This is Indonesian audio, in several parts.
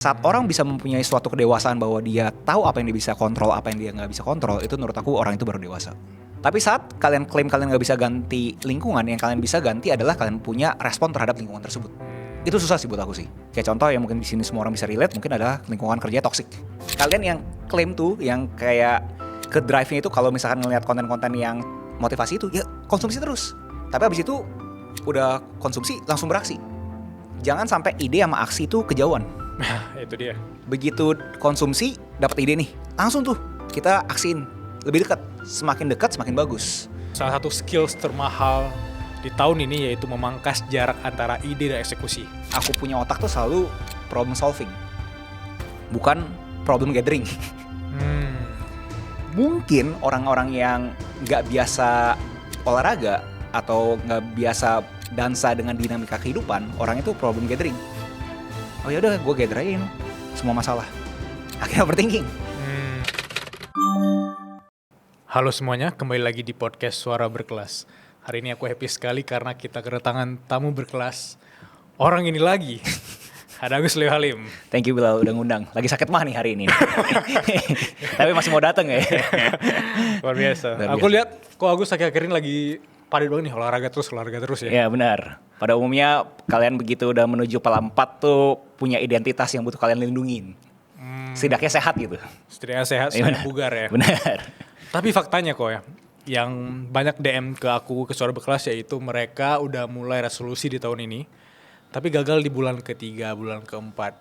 Saat orang bisa mempunyai suatu kedewasaan bahwa dia tahu apa yang dia bisa kontrol, apa yang dia nggak bisa kontrol, itu menurut aku orang itu baru dewasa. Tapi saat kalian klaim kalian nggak bisa ganti lingkungan, yang kalian bisa ganti adalah kalian punya respon terhadap lingkungan tersebut. Itu susah sih buat aku sih. Kayak contoh yang mungkin di sini semua orang bisa relate, mungkin adalah lingkungan kerja toksik. Kalian yang klaim tuh, yang kayak ke drive-nya itu kalau misalkan ngelihat konten-konten yang motivasi itu, ya konsumsi terus. Tapi abis itu udah konsumsi langsung beraksi. Jangan sampai ide sama aksi itu kejauhan. Nah, itu dia. Begitu konsumsi, dapat ide nih, langsung tuh kita aksiin lebih dekat. Semakin dekat, semakin bagus. Salah satu skills termahal di tahun ini yaitu memangkas jarak antara ide dan eksekusi. Aku punya otak tuh selalu problem solving, bukan problem gathering. Mungkin orang-orang yang nggak biasa olahraga atau nggak biasa dansa dengan dinamika kehidupan, orang itu problem gathering. Oh yaudah, gue gathering semua masalah. Akhirnya overthinking. Halo semuanya, kembali lagi di podcast Suara Berkelas. Hari ini aku happy sekali karena kita kedatangan tamu berkelas. Orang ini lagi, ada Agus Leo Halim. Thank you Bilal udah ngundang. Lagi sakit mah nih hari ini. Tapi masih mau datang ya. Luar biasa. Aku lihat kok Agus akhir-akhir ini lagi padat banget nih, olahraga terus ya. Iya benar. Pada umumnya kalian begitu udah menuju pala 4 tuh punya identitas yang butuh kalian lindungin. Setidaknya sehat gitu. Setidaknya sehat, setidaknya bugar ya. Benar. Tapi faktanya kok ya, yang banyak DM ke aku ke Suara Berkelas yaitu mereka udah mulai resolusi di tahun ini, tapi gagal di bulan ketiga, bulan keempat.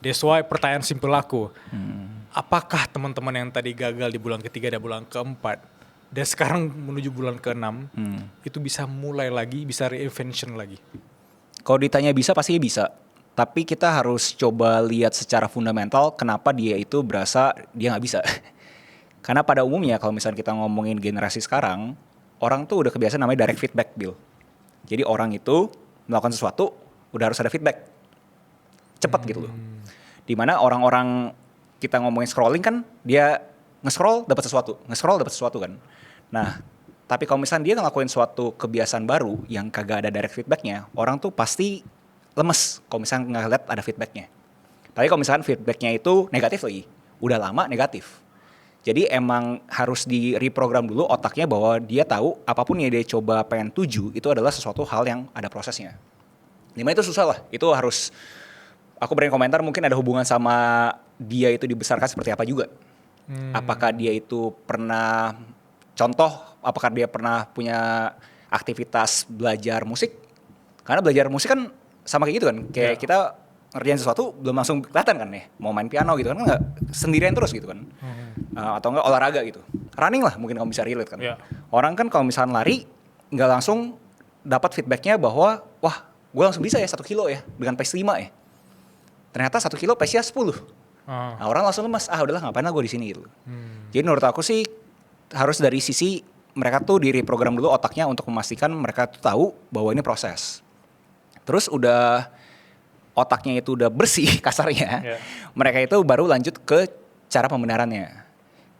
That's why pertanyaan simpel aku, apakah teman-teman yang tadi gagal di bulan ketiga dan bulan keempat, dan sekarang menuju bulan ke-6, itu bisa mulai lagi, bisa reinvention lagi? Kalau ditanya bisa, pasti bisa. Tapi kita harus coba lihat secara fundamental kenapa dia itu berasa dia nggak bisa. Karena pada umumnya kalau misalnya kita ngomongin generasi sekarang, orang tuh udah kebiasaan namanya direct feedback, Bill. Jadi orang itu melakukan sesuatu, udah harus ada feedback. Cepat gitu loh. Dimana orang-orang kita ngomongin scrolling kan, dia nge-scroll dapat sesuatu kan. Nah, tapi kalau misalnya dia ngelakuin suatu kebiasaan baru yang kagak ada direct feedbacknya, orang tuh pasti lemes kalau misalnya nggak lihat ada feedbacknya. Tapi kalau misalnya feedbacknya itu negatif lagi, udah lama negatif. Jadi emang harus di reprogram dulu otaknya bahwa dia tahu apapun yang dia coba pengen tuju itu adalah sesuatu hal yang ada prosesnya. Dimana itu susah lah, itu harus, aku beri komentar mungkin ada hubungan sama dia itu dibesarkan seperti apa juga. Apakah dia itu pernah, contoh, apakah dia pernah punya aktivitas belajar musik? Karena belajar musik kan sama kayak gitu kan, kayak kita ngerjain sesuatu belum langsung kelihatan kan ya, mau main piano gitu kan nggak sendirian terus gitu kan, atau enggak olahraga gitu, running lah mungkin kamu bisa relate kan. Orang kan kalau misalnya lari nggak langsung dapat feedbacknya bahwa wah gue langsung bisa ya 1 kilo ya dengan pace 5 ya, ternyata 1 kilo pace-nya 10. Nah, orang langsung lemas, udahlah ngapain lah gue di sini gitu. Jadi menurut aku sih harus dari sisi mereka tuh di reprogram dulu otaknya untuk memastikan mereka tuh tahu bahwa ini proses. Terus udah otaknya itu udah bersih kasarnya, mereka itu baru lanjut ke cara pembenarannya.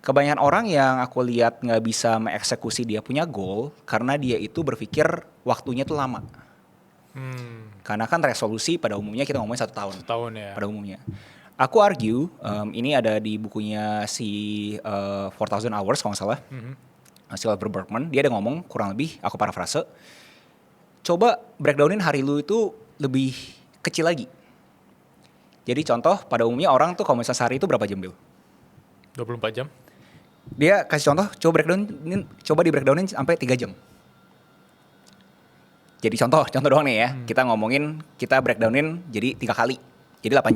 Kebanyakan orang yang aku lihat nggak bisa mengeksekusi dia punya goal karena dia itu berpikir waktunya tuh lama. Karena kan resolusi pada umumnya kita ngomongin 1 tahun. 1 tahun ya. Pada umumnya. Aku argue, ini ada di bukunya si 4,000 Hours kalau nggak salah, si Oliver Burkeman, dia ada ngomong kurang lebih, aku parafrase, coba breakdownin hari lu itu lebih kecil lagi. Jadi contoh, pada umumnya orang tuh kalau misalnya sehari itu berapa jam, Bill? 24 jam. Dia kasih contoh, coba di breakdownin sampai 3 jam. Jadi contoh doang nih ya, kita ngomongin, kita breakdownin jadi 3 kali. Jadi 8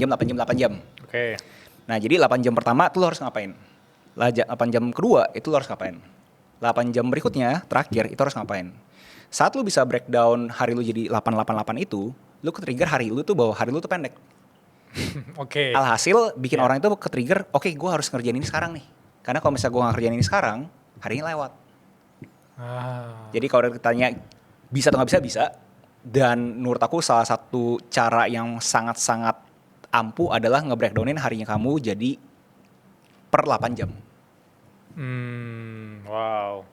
jam. Oke. Nah jadi 8 jam pertama tuh lo harus ngapain? 8 jam kedua itu lo harus ngapain? 8 jam berikutnya, terakhir itu harus ngapain? Saat lo bisa breakdown hari lo jadi 888 itu, lo ke-trigger hari lo tuh bahwa hari lo tuh pendek. Oke. Alhasil bikin orang itu ke-trigger, oke, gue harus ngerjain ini sekarang nih. Karena kalau misalnya gue gak ngerjain ini sekarang, hari ini lewat. Jadi kalau ditanya bisa atau gak bisa. Dan menurut aku salah satu cara yang sangat-sangat ampuh adalah nge-breakdownin harinya kamu jadi per 8 jam. Wow.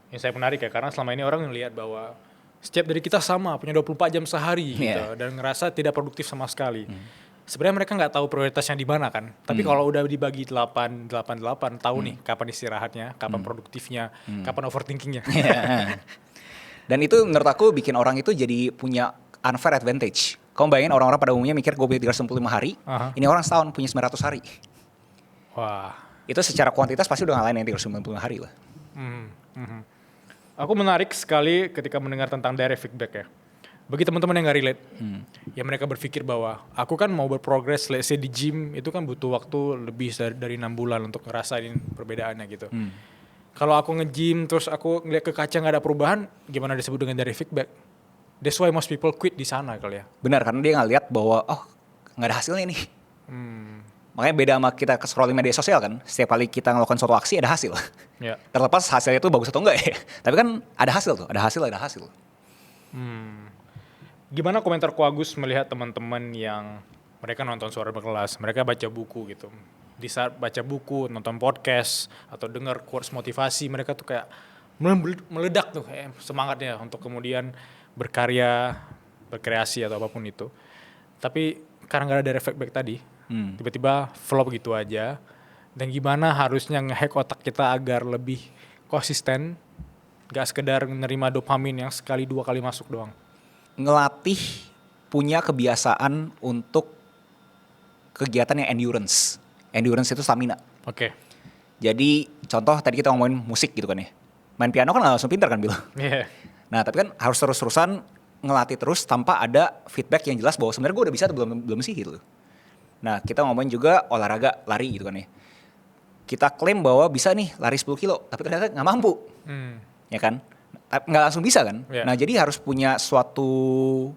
Ini saya menarik ya, karena selama ini orang ngelihat bahwa setiap dari kita sama, punya 24 jam sehari gitu, dan ngerasa tidak produktif sama sekali. sebenarnya mereka nggak tahu prioritasnya di mana kan. Tapi kalau udah dibagi 8, tahu nih kapan istirahatnya, kapan produktifnya, kapan overthinkingnya. Dan itu menurut aku bikin orang itu jadi punya unfair advantage. Kamu bayangin orang-orang pada umumnya mikir gue punya 365 hari, ini orang setahun punya 900 hari. Wah. Itu secara kuantitas pasti udah ngalahin yang 365 hari lah. Aku menarik sekali ketika mendengar tentang direct feedback ya. Bagi teman-teman yang gak relate, ya mereka berpikir bahwa aku kan mau berprogres, let's say di gym, itu kan butuh waktu lebih dari 6 bulan untuk ngerasain perbedaannya gitu. Kalau aku nge-gym terus aku ngeliat ke kaca gak ada perubahan, gimana disebut dengan direct feedback? That's why most people quit di sana kali ya. Benar, karena dia ngeliat bahwa nggak ada hasilnya nih. Makanya beda sama kita scrolling media sosial kan. Setiap kali kita melakukan suatu aksi ada hasil. Ya. Terlepas hasilnya itu bagus atau enggak ya. Tapi kan ada hasil tuh, ada hasil. Gimana komentar Ko Agus melihat teman-teman yang mereka nonton Suara Berkelas, mereka baca buku gitu. Di saat baca buku, nonton podcast, atau dengar quotes motivasi, mereka tuh kayak meledak tuh kayak semangatnya untuk kemudian berkarya, berkreasi atau apapun itu. Tapi karena gak ada direct feedback tadi, tiba-tiba flop gitu aja. Dan gimana harusnya nge-hack otak kita agar lebih konsisten, gak sekedar menerima dopamin yang sekali 2 kali masuk doang. Ngelatih punya kebiasaan untuk kegiatan yang endurance. Endurance itu stamina. Oke. Jadi contoh tadi kita ngomongin musik gitu kan ya. Main piano kan gak langsung pintar kan Bil? Iya. Nah tapi kan harus terus-terusan ngelatih terus tanpa ada feedback yang jelas bahwa sebenarnya gue udah bisa atau belum sih gitu. Nah kita ngomongin juga olahraga lari gitu kan ya. Kita klaim bahwa bisa nih lari 10 kilo tapi ternyata gak mampu. Ya kan? Nggak langsung bisa kan? Yeah. Nah jadi harus punya suatu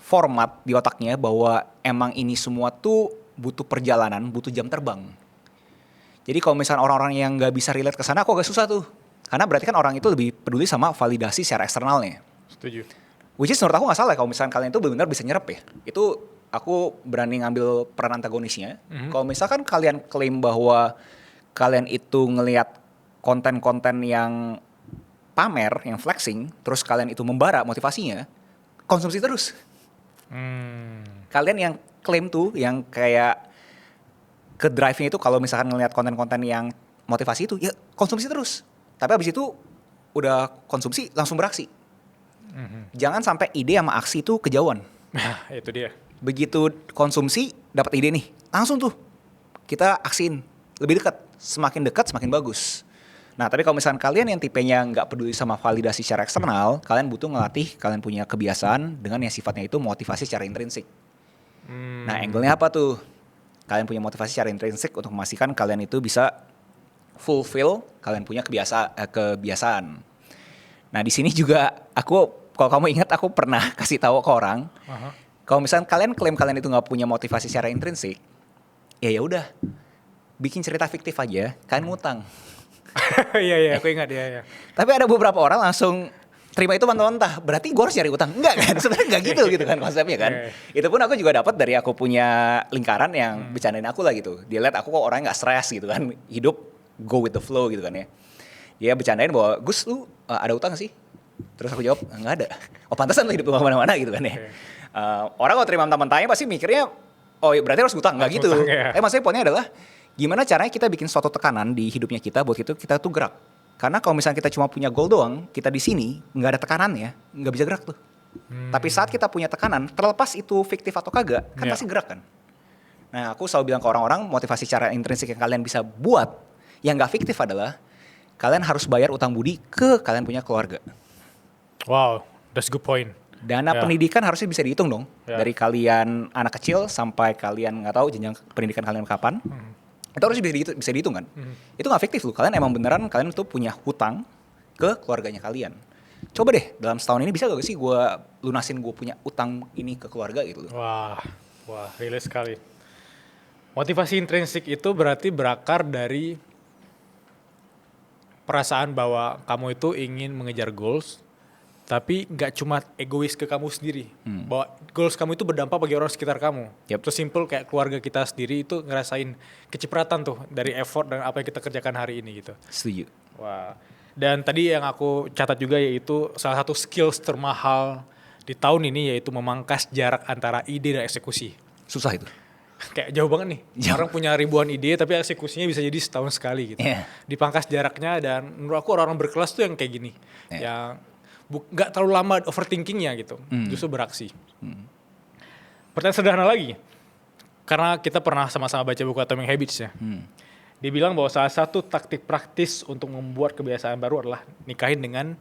format di otaknya bahwa emang ini semua tuh butuh perjalanan, butuh jam terbang. Jadi kalau misalnya orang-orang yang nggak bisa relate ke sana, kok agak susah tuh. Karena berarti kan orang itu lebih peduli sama validasi secara eksternalnya. Setuju. Which is menurut aku nggak salah kalau misalnya kalian itu benar-benar bisa nyerap ya. Itu aku berani ngambil peran antagonisnya. Kalau misalkan kalian klaim bahwa kalian itu ngelihat konten-konten yang pamer, yang flexing, terus kalian itu membara motivasinya, konsumsi terus. Kalian yang klaim tuh, yang kayak ke drive-nya itu kalau misalkan ngelihat konten-konten yang motivasi itu, ya konsumsi terus. Tapi abis itu udah konsumsi langsung beraksi. Jangan sampai ide sama aksi itu kejauhan. Nah, itu dia. Begitu konsumsi, dapat ide nih, langsung tuh kita aksiin. Lebih dekat, semakin dekat semakin bagus. Nah tapi kalau misalkan kalian yang tipenya nggak peduli sama validasi secara eksternal, kalian butuh ngelatih, kalian punya kebiasaan dengan yang sifatnya itu motivasi secara intrinsik. Nah angle-nya apa tuh? Kalian punya motivasi secara intrinsik untuk memastikan kalian itu bisa fulfill, kalian punya kebiasaan. Nah di sini juga aku, kalau kamu ingat aku pernah kasih tahu ke orang, kalau misalkan kalian klaim kalian itu nggak punya motivasi secara intrinsik, ya udah, bikin cerita fiktif aja, kalian ngutang. Iya, aku ingat ya. Tapi ada beberapa orang langsung terima itu mentah-mentah. Berarti gue harus cari utang. Enggak kan? Sebenarnya enggak gitu kan konsepnya kan. Itu pun aku juga dapat dari aku punya lingkaran yang bercandain aku lah gitu. Dia lihat aku kok orangnya nggak stres gitu kan. Hidup go with the flow gitu kan ya. Dia bercandain bahwa Gus lu ada utang gak sih? Terus aku jawab nggak ada. Oh pantesan lu hidup lu kemana-mana gitu kan ya. Orang kalau terima mentah-mentahnya pasti mikirnya oh berarti harus utang. Nggak gitu. Maksudnya poinnya adalah gimana caranya kita bikin suatu tekanan di hidupnya kita buat itu kita tuh gerak. Karena kalau misalnya kita cuma punya goal doang, kita di sini nggak ada tekanannya, nggak bisa gerak tuh. Tapi saat kita punya tekanan, terlepas itu fiktif atau kagak, kan pasti gerak kan. Nah aku selalu bilang ke orang-orang motivasi secara intrinsik yang kalian bisa buat, yang nggak fiktif adalah kalian harus bayar utang budi ke kalian punya keluarga. Wow, that's good point. Dana pendidikan harusnya bisa dihitung dong. Dari kalian anak kecil sampai kalian nggak tahu jenjang pendidikan kalian kapan. Itu harus bisa dihitung kan. Itu gak fiktif loh. Kalian emang beneran kalian tuh punya hutang ke keluarganya kalian. Coba deh dalam setahun ini bisa gak sih gue lunasin gue punya utang ini ke keluarga gitu loh. Wah, relate sekali. Motivasi intrinsik itu berarti berakar dari perasaan bahwa kamu itu ingin mengejar goals, tapi gak cuma egois ke kamu sendiri. Bahwa goals kamu itu berdampak bagi orang sekitar kamu. Terus simple kayak keluarga kita sendiri itu ngerasain kecipratan tuh dari effort dan apa yang kita kerjakan hari ini gitu. Setuju. Wah. Dan tadi yang aku catat juga yaitu salah satu skills termahal di tahun ini yaitu memangkas jarak antara ide dan eksekusi. susah itu. Kayak jauh banget nih. Jauh. Orang punya ribuan ide tapi eksekusinya bisa jadi setahun sekali gitu. Iya. Dipangkas jaraknya dan menurut aku orang-orang berkelas tuh yang kayak gini. Yang nggak terlalu lama overthinkingnya gitu. Justru beraksi. Pertanyaan sederhana lagi. Karena kita pernah sama-sama baca buku Atomic Habits ya. Dia bilang bahwa salah satu taktik praktis untuk membuat kebiasaan baru adalah nikahin dengan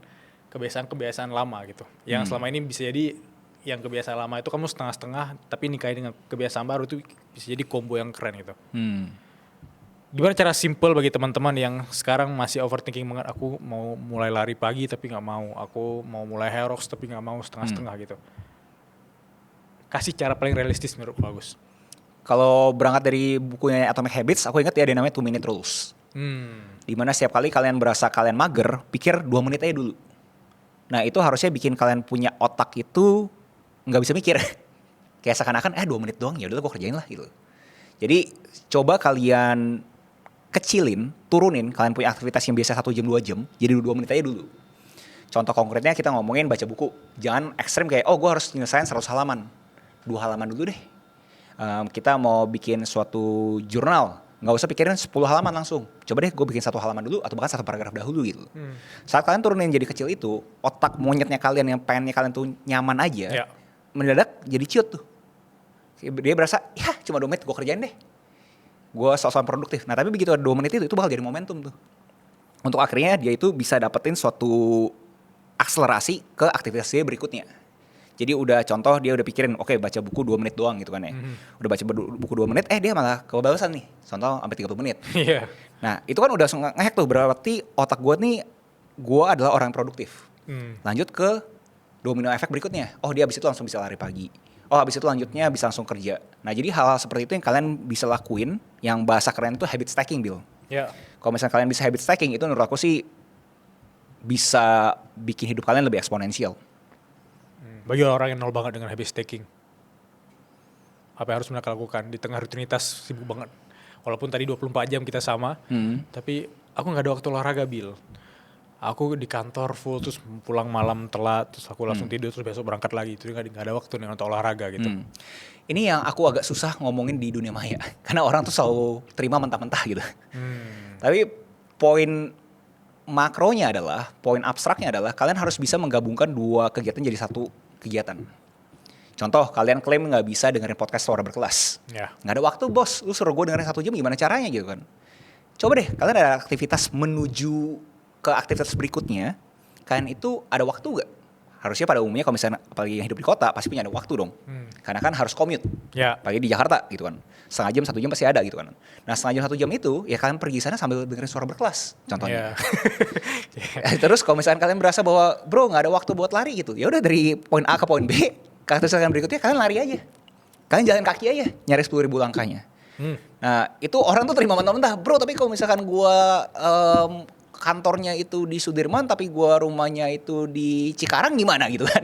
kebiasaan-kebiasaan lama gitu. Yang selama ini bisa jadi yang kebiasaan lama itu kamu setengah-setengah, tapi nikahin dengan kebiasaan baru itu bisa jadi combo yang keren gitu. Gimana cara simple bagi teman-teman yang sekarang masih overthinking banget, aku mau mulai lari pagi tapi nggak mau, aku mau mulai Herox tapi nggak mau, setengah-setengah gitu. Kasih cara paling realistis menurut bagus. Kalau berangkat dari bukunya Atomic Habits, aku ingat ya ada namanya 2 Minute Rules. Dimana setiap kali kalian berasa kalian mager, pikir 2 menit aja dulu. Nah itu harusnya bikin kalian punya otak itu nggak bisa mikir. Kayak seakan-akan 2 menit doang, ya udahlah gue kerjain lah gitu. Jadi coba kalian kecilin, turunin kalian punya aktivitas yang biasa 1 jam 2 jam, jadi 2 menit aja dulu. Contoh konkretnya kita ngomongin baca buku. Jangan ekstrim kayak gue harus nyelesain 100 halaman. 2 halaman dulu deh. Kita mau bikin suatu jurnal, nggak usah pikirin 10 halaman langsung. Coba deh gue bikin 1 halaman dulu atau bahkan 1 paragraf dahulu gitu. Saat kalian turunin jadi kecil itu, otak monyetnya kalian yang pengennya kalian tuh nyaman aja, mendadak jadi ciut tuh. Dia berasa, ya cuma 2 menit gue kerjain deh. Gue soal produktif. Nah tapi begitu ada 2 menit itu bakal jadi momentum tuh. Untuk akhirnya dia itu bisa dapetin suatu akselerasi ke aktivitas dia berikutnya. Jadi udah contoh dia udah pikirin, oke, baca buku 2 menit doang gitu kan ya. Udah baca buku 2 menit, dia malah kebablasan nih. Contoh sampai 30 menit. Nah itu kan udah nge-hack tuh, berarti otak gue nih, gue adalah orang produktif. Lanjut ke domino efek berikutnya. Oh dia abis itu langsung bisa lari pagi. Oh abis itu lanjutnya bisa langsung kerja. Nah jadi hal-hal seperti itu yang kalian bisa lakuin, yang bahasa keren itu habit stacking, Bill. Kalau misalnya kalian bisa habit stacking, itu menurut aku sih bisa bikin hidup kalian lebih eksponensial. Bagi orang yang nol banget dengan habit stacking, apa yang harus mereka lakukan di tengah rutinitas sibuk banget? Walaupun tadi 24 jam kita sama, tapi aku gak ada waktu olahraga, Bill. Aku di kantor full, terus pulang malam telat, terus aku langsung tidur, terus besok berangkat lagi. Jadi gak ada waktu nih untuk olahraga gitu. Ini yang aku agak susah ngomongin di dunia maya. Karena orang tuh selalu terima mentah-mentah gitu. Tapi poin makronya adalah, poin abstraknya adalah kalian harus bisa menggabungkan 2 kegiatan jadi 1 kegiatan. Contoh, kalian klaim gak bisa dengerin podcast Suara Berkelas. Gak ada waktu bos, lu suruh gue dengerin 1 jam gimana caranya gitu kan. Coba deh, kalian ada aktivitas menuju ke aktivitas berikutnya, kalian itu ada waktu gak? Harusnya pada umumnya kalau misalnya apalagi yang hidup di kota pasti punya ada waktu dong. Karena kan harus commute. Apalagi di Jakarta gitu kan. Setengah jam 1 jam pasti ada gitu kan. Nah setengah jam 1 jam itu ya kalian pergi sana sambil dengerin Suara Berkelas contohnya. Terus kalau misalnya kalian berasa bahwa bro gak ada waktu buat lari gitu, ya udah dari poin A ke poin B, ke aktivitas kalian berikutnya kalian lari aja. Kalian jalan kaki aja nyari 10.000 langkahnya. Nah itu orang tuh terima mentah-mentah, bro tapi kalau misalkan gua kantornya itu di Sudirman tapi gua rumahnya itu di Cikarang gimana gitu kan.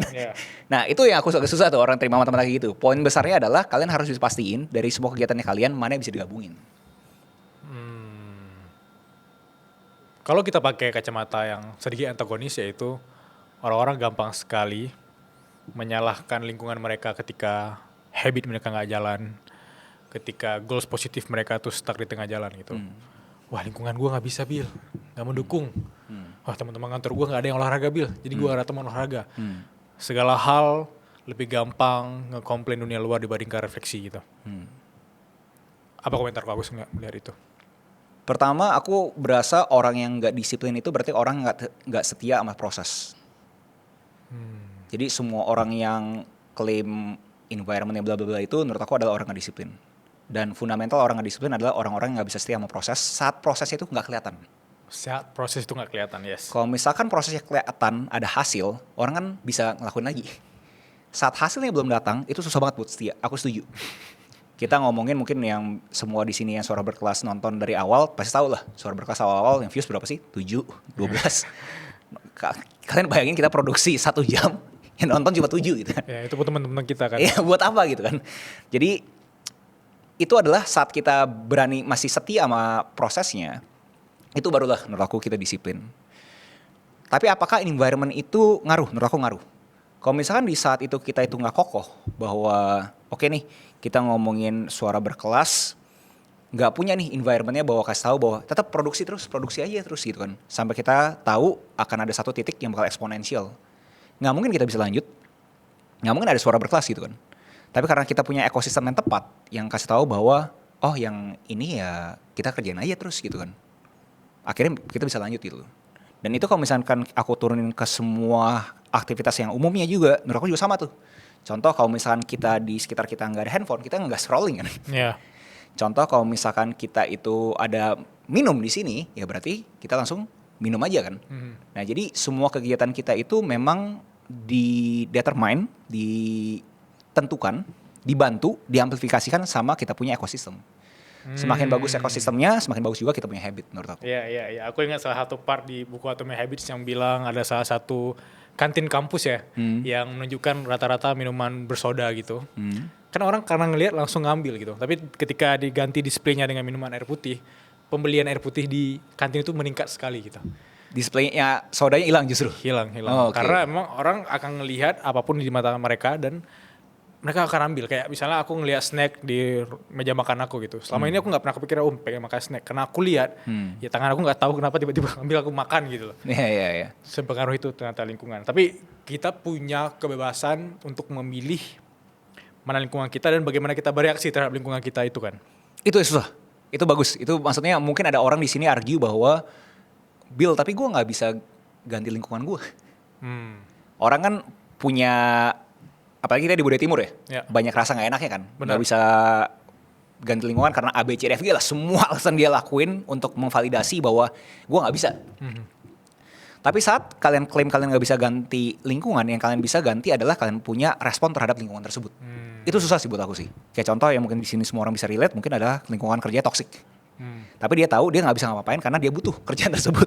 Nah itu yang aku agak susah tuh orang terima mentah-mentah gitu. Poin besarnya adalah kalian harus bisa pastiin dari semua kegiatannya kalian mana yang bisa digabungin. Kalau kita pakai kacamata yang sedikit antagonis, yaitu orang-orang gampang sekali menyalahkan lingkungan mereka ketika habit mereka nggak jalan, ketika goals positif mereka tuh stuck di tengah jalan gitu. Wah lingkungan gue nggak bisa, Bill, nggak mendukung. Wah teman-teman kantor gue nggak ada yang olahraga, Bill, jadi gue ada teman olahraga. Segala hal lebih gampang ngekomplain dunia luar dibandingkan refleksi gitu. Apa komentar kau Agus melihat itu? Pertama, aku berasa orang yang nggak disiplin itu berarti orang nggak setia sama proses. Jadi semua orang yang klaim environment bla bla bla itu menurut aku adalah orang nggak disiplin. Dan fundamental orang nggak disiplin adalah orang-orang yang nggak bisa setia sama proses saat proses itu nggak kelihatan. Saat proses itu nggak kelihatan, yes. Kalau misalkan prosesnya kelihatan, ada hasil, orang kan bisa ngelakuin lagi. Saat hasilnya belum datang, itu susah banget buat setia. Aku setuju. Kita ngomongin mungkin yang semua di sini yang Suara Berkelas nonton dari awal pasti tahu lah Suara Berkelas awal yang views berapa sih? 7, 12. Kalian bayangin kita produksi 1 jam yang nonton cuma 7 gitu kan. Ya itu buat teman-teman kita kan. Iya buat apa gitu kan. Jadi itu adalah saat kita berani masih setia sama prosesnya, itu barulah menurut aku kita disiplin. Tapi apakah environment itu ngaruh? Menurut aku ngaruh. Kalau misalkan di saat itu kita itu nggak kokoh bahwa oke nih, kita ngomongin suara berkelas, nggak punya nih environmentnya bahwa kasih tahu bahwa tetap produksi aja terus gitu kan. Sampai kita tahu akan ada satu titik yang bakal eksponensial. Nggak mungkin kita bisa lanjut, nggak mungkin ada suara berkelas gitu kan. Tapi karena kita punya ekosistem yang tepat, yang kasih tahu bahwa, oh yang ini ya kita kerjain aja terus gitu kan. Akhirnya kita bisa lanjut gitu. Dan itu kalau misalkan aku turunin ke semua aktivitas yang umumnya juga, menurut aku juga sama tuh. Contoh kalau misalkan kita di sekitar kita nggak ada handphone, kita nggak scrolling kan. Iya. Contoh kalau misalkan kita itu ada minum di sini, ya berarti kita langsung minum aja kan. Nah jadi semua kegiatan kita itu memang didetermine, ditentukan, dibantu, diamplifikasikan sama kita punya ekosistem. Semakin bagus ekosistemnya, semakin bagus juga kita punya habit menurut aku. Iya. Aku ingat salah satu part di buku Atomic Habits yang bilang ada salah satu kantin kampus ya, yang menunjukkan rata-rata minuman bersoda gitu. Kan orang karena ngelihat langsung ngambil gitu. Tapi ketika diganti displaynya dengan minuman air putih, pembelian air putih di kantin itu meningkat sekali gitu. Displaynya sodanya hilang justru. Hilang. Oh, okay. Karena memang orang akan ngelihat apapun di mata mereka dan mereka akan ambil. Kayak misalnya aku ngelihat snack di meja makan aku gitu. Selama ini aku nggak pernah kepikiran pengen makan snack. Karena aku lihat, ya tangan aku nggak tahu kenapa tiba-tiba ambil aku makan gitu loh. Iya. Sepengaruh itu ternyata lingkungan. Tapi kita punya kebebasan untuk memilih mana lingkungan kita dan bagaimana kita bereaksi terhadap lingkungan kita itu kan. Itu susah. Itu bagus. Itu maksudnya mungkin ada orang di sini argue bahwa Bill, tapi gue nggak bisa ganti lingkungan gue. Orang kan punya, apalagi kita di Budaya Timur ya, banyak rasa nggak enaknya kan. Nggak bisa ganti lingkungan karena A, B, C, D, F, G lah. Semua alasan dia lakuin untuk memvalidasi bahwa gue nggak bisa. Tapi saat kalian klaim kalian nggak bisa ganti lingkungan, yang kalian bisa ganti adalah kalian punya respon terhadap lingkungan tersebut. Itu susah sih buat aku sih. Kayak contoh yang mungkin di sini semua orang bisa relate, mungkin adalah lingkungan kerja toksik. Tapi dia tahu dia nggak bisa ngapa-ngapain karena dia butuh kerjaan tersebut.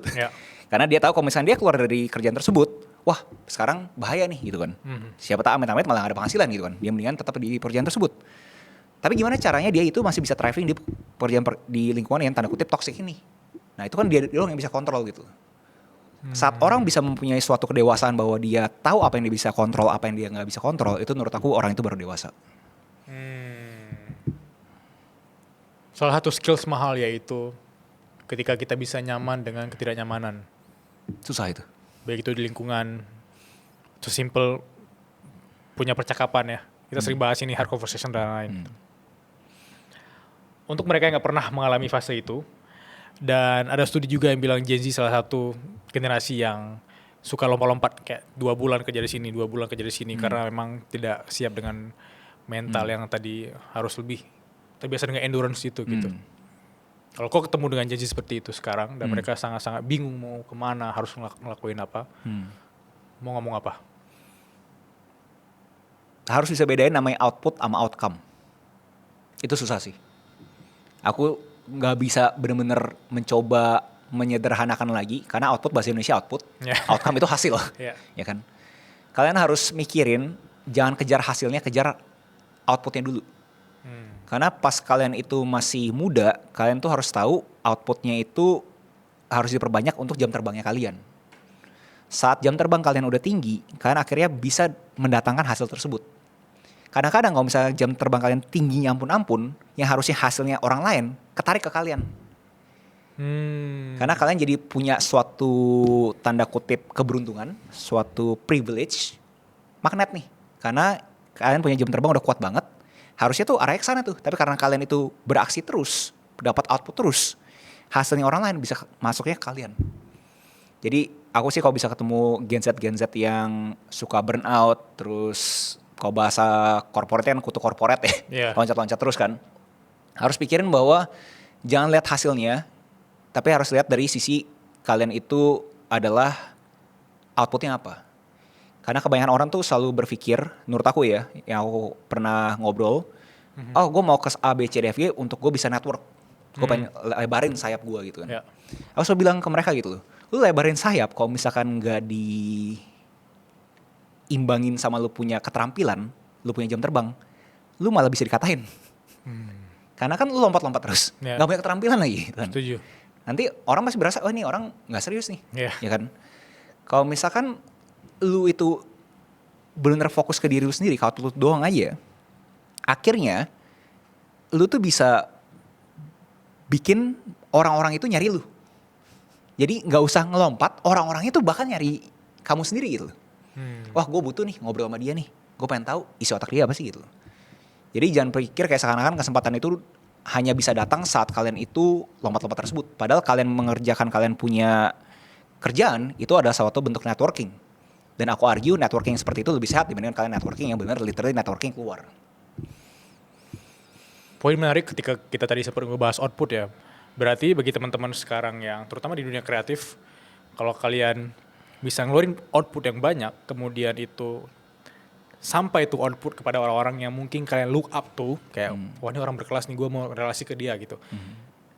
Karena dia tahu kalau misalnya dia keluar dari kerjaan tersebut, wah sekarang bahaya nih gitu kan. Siapa tahu amit-amit malah gak ada penghasilan gitu kan. Dia mendingan tetap di pekerjaan tersebut. Tapi gimana caranya dia itu masih bisa thriving di pekerjaan di lingkungan yang tanda kutip toksik ini. Nah itu kan dia doang yang bisa kontrol gitu. Saat orang bisa mempunyai suatu kedewasaan bahwa dia tahu apa yang dia bisa kontrol, apa yang dia nggak bisa kontrol, itu menurut aku orang itu baru dewasa. Salah satu skills mahal yaitu ketika kita bisa nyaman dengan ketidaknyamanan. Susah itu. Baik itu di lingkungan, sesimpel punya percakapan ya. Kita sering bahas ini hard conversation dan lain-lain. Untuk mereka yang nggak pernah mengalami fase itu, dan ada studi juga yang bilang Gen Z salah satu generasi yang suka lompat-lompat kayak 2 bulan kerja di sini, 2 bulan kerja di sini karena memang tidak siap dengan mental yang tadi harus lebih terbiasa dengan endurance itu gitu. Kalau kau ketemu dengan Gen Z seperti itu sekarang dan mereka sangat-sangat bingung mau kemana, harus ngelakuin apa, mau ngomong apa? Harus bisa bedain namanya output sama outcome. Itu susah sih. Aku nggak bisa benar-benar mencoba menyederhanakan lagi karena output bahasa Indonesia output, outcome itu hasil, ya kan. Kalian harus mikirin jangan kejar hasilnya, kejar outputnya dulu. Karena pas kalian itu masih muda, kalian tuh harus tahu outputnya itu harus diperbanyak untuk jam terbangnya kalian. Saat jam terbang kalian udah tinggi, kalian akhirnya bisa mendatangkan hasil tersebut. Kadang-kadang kalau misalnya jam terbang kalian tingginya ampun-ampun, yang harusnya hasilnya orang lain, ketarik ke kalian. Karena kalian jadi punya suatu tanda kutip keberuntungan, suatu privilege, magnet nih. Karena kalian punya jam terbang udah kuat banget, harusnya tuh arahnya ke sana tuh. Tapi karena kalian itu beraksi terus, dapat output terus, hasilnya orang lain bisa masuknya ke kalian. Jadi aku sih kalau bisa ketemu Gen Z yang suka burnout, terus kalau bahasa corporate kan kutu corporate ya, loncat-loncat terus kan. Harus pikirin bahwa jangan lihat hasilnya, tapi harus lihat dari sisi kalian itu adalah outputnya apa. Karena kebanyakan orang tuh selalu berpikir, menurut aku ya, yang aku pernah ngobrol, oh gue mau ke A, B, C, D, F, G untuk gue bisa network. Gue pengen lebarin sayap gue gitu kan. Aku selalu bilang ke mereka gitu loh, lu lebarin sayap kalau misalkan gak diimbangin sama lu punya keterampilan, lu punya jam terbang, lu malah bisa dikatain. Karena kan lu lompat-lompat terus, gak punya keterampilan lagi. Kan? Setuju. Nanti orang masih berasa, oh ini orang gak serius nih. Ya kan? Kalau misalkan lu itu benar-benar fokus ke diri lu sendiri, kalau lu doang aja, akhirnya lu tuh bisa bikin orang-orang itu nyari lu. Jadi nggak usah ngelompat, orang-orang itu bahkan nyari kamu sendiri gitu. Wah, gue butuh nih ngobrol sama dia nih. Gue pengen tahu isi otak dia apa sih gitu. Jadi jangan pikir kayak seakan-akan kesempatan itu hanya bisa datang saat kalian itu lompat-lompat tersebut. Padahal kalian mengerjakan kalian punya kerjaan itu adalah suatu bentuk networking. Dan aku argue networking seperti itu lebih sehat dibandingkan kalian networking yang benar literally networking keluar. Poin menarik ketika kita tadi sempat ngebahas output ya. Berarti bagi teman-teman sekarang yang terutama di dunia kreatif, kalau kalian bisa ngeluarin output yang banyak, kemudian itu sampai itu output kepada orang-orang yang mungkin kalian look up to, kayak wah ini orang berkelas nih, gue mau relasi ke dia gitu.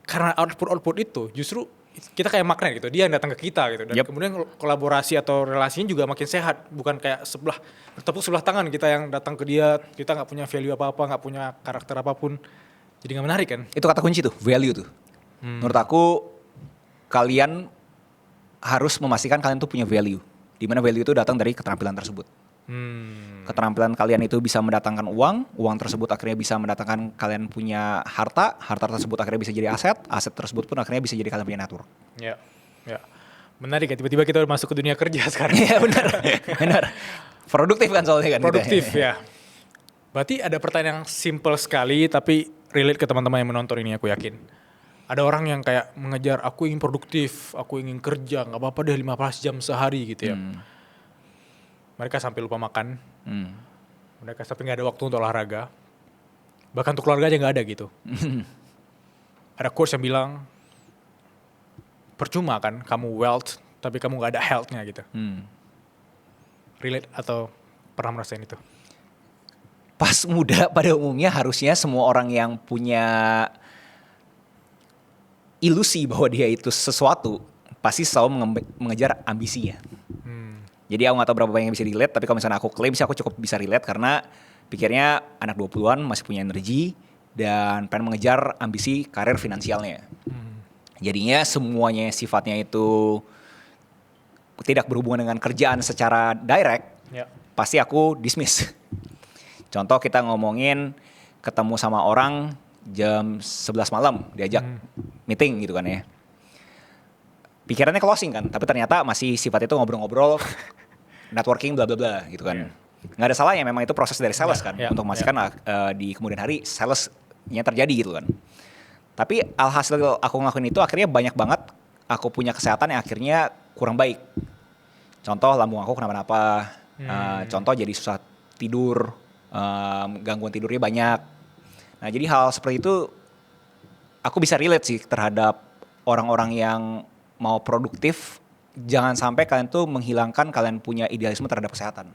Karena output itu justru kita kayak magnet gitu, dia yang datang ke kita gitu, dan kemudian kolaborasi atau relasinya juga makin sehat, bukan kayak bertepuk sebelah tangan kita yang datang ke dia, kita nggak punya value apa-apa, nggak punya karakter apapun, jadi nggak menarik kan? Itu kata kunci tuh, value tuh. Menurut aku kalian harus memastikan kalian tuh punya value, di mana value itu datang dari keterampilan tersebut. Keterampilan kalian itu bisa mendatangkan uang tersebut akhirnya bisa mendatangkan kalian punya harta tersebut akhirnya bisa jadi aset tersebut pun akhirnya bisa jadi kalian punya network. Ya. Menarik ya, tiba-tiba kita udah masuk ke dunia kerja sekarang. Iya benar. Produktif kan soalnya kan. Produktif ya. Berarti ada pertanyaan yang simple sekali tapi relate ke teman-teman yang menonton ini, aku yakin. Ada orang yang kayak mengejar, aku ingin produktif, aku ingin kerja, gak apa-apa deh 15 jam sehari gitu ya. Mereka sampai lupa makan, mereka sampai gak ada waktu untuk olahraga, bahkan untuk keluarga aja gak ada gitu. Ada quotes yang bilang, percuma kan kamu wealth, tapi kamu gak ada health-nya gitu. Relate atau pernah merasain itu? Pas muda pada umumnya harusnya semua orang yang punya ilusi bahwa dia itu sesuatu pasti selalu mengejar ambisinya. Jadi aku gak tahu berapa banyak yang bisa relate, tapi kalau misalnya aku klaim sih aku cukup bisa relate karena pikirnya anak 20-an masih punya energi dan pengen mengejar ambisi karir finansialnya. Jadinya semuanya sifatnya itu tidak berhubungan dengan kerjaan secara direct, pasti aku dismiss. Contoh kita ngomongin ketemu sama orang jam 11 malam diajak meeting gitu kan ya. Pikirannya closing kan, tapi ternyata masih sifat itu ngobrol-ngobrol, networking bla bla bla gitu kan. Nggak ada salahnya, memang itu proses dari sales kan, untuk memastikan di kemudian hari salesnya terjadi gitu kan. Tapi alhasil aku ngelakuin itu akhirnya banyak banget aku punya kesehatan yang akhirnya kurang baik. Contoh lambung aku kenapa-napa, contoh jadi susah tidur, gangguan tidurnya banyak. Nah jadi hal seperti itu aku bisa relate sih terhadap orang-orang yang mau produktif. Jangan sampai kalian tuh menghilangkan kalian punya idealisme terhadap kesehatan.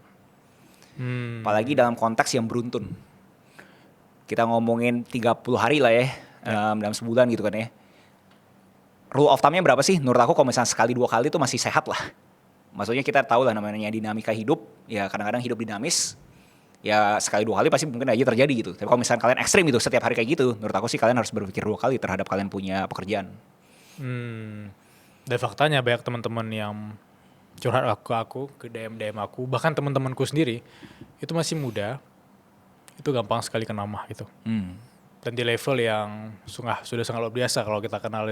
Apalagi dalam konteks yang beruntun. Kita ngomongin 30 hari lah ya, dalam sebulan gitu kan ya. Rule of thumb-nya berapa sih? Menurut aku kalau misalnya sekali 2 kali itu masih sehat lah. Maksudnya kita tahu lah namanya dinamika hidup. Ya kadang-kadang hidup dinamis. Ya sekali 2 kali pasti mungkin aja terjadi gitu. Tapi kalau misalnya kalian ekstrim gitu setiap hari kayak gitu, menurut aku sih kalian harus berpikir 2 kali terhadap kalian punya pekerjaan. Dan faktanya banyak teman-teman yang curhat ke aku, ke DM aku, bahkan teman-temanku sendiri itu masih muda, itu gampang sekali kena mah gitu. Dan di level yang sudah sangat luar biasa kalau kita kenal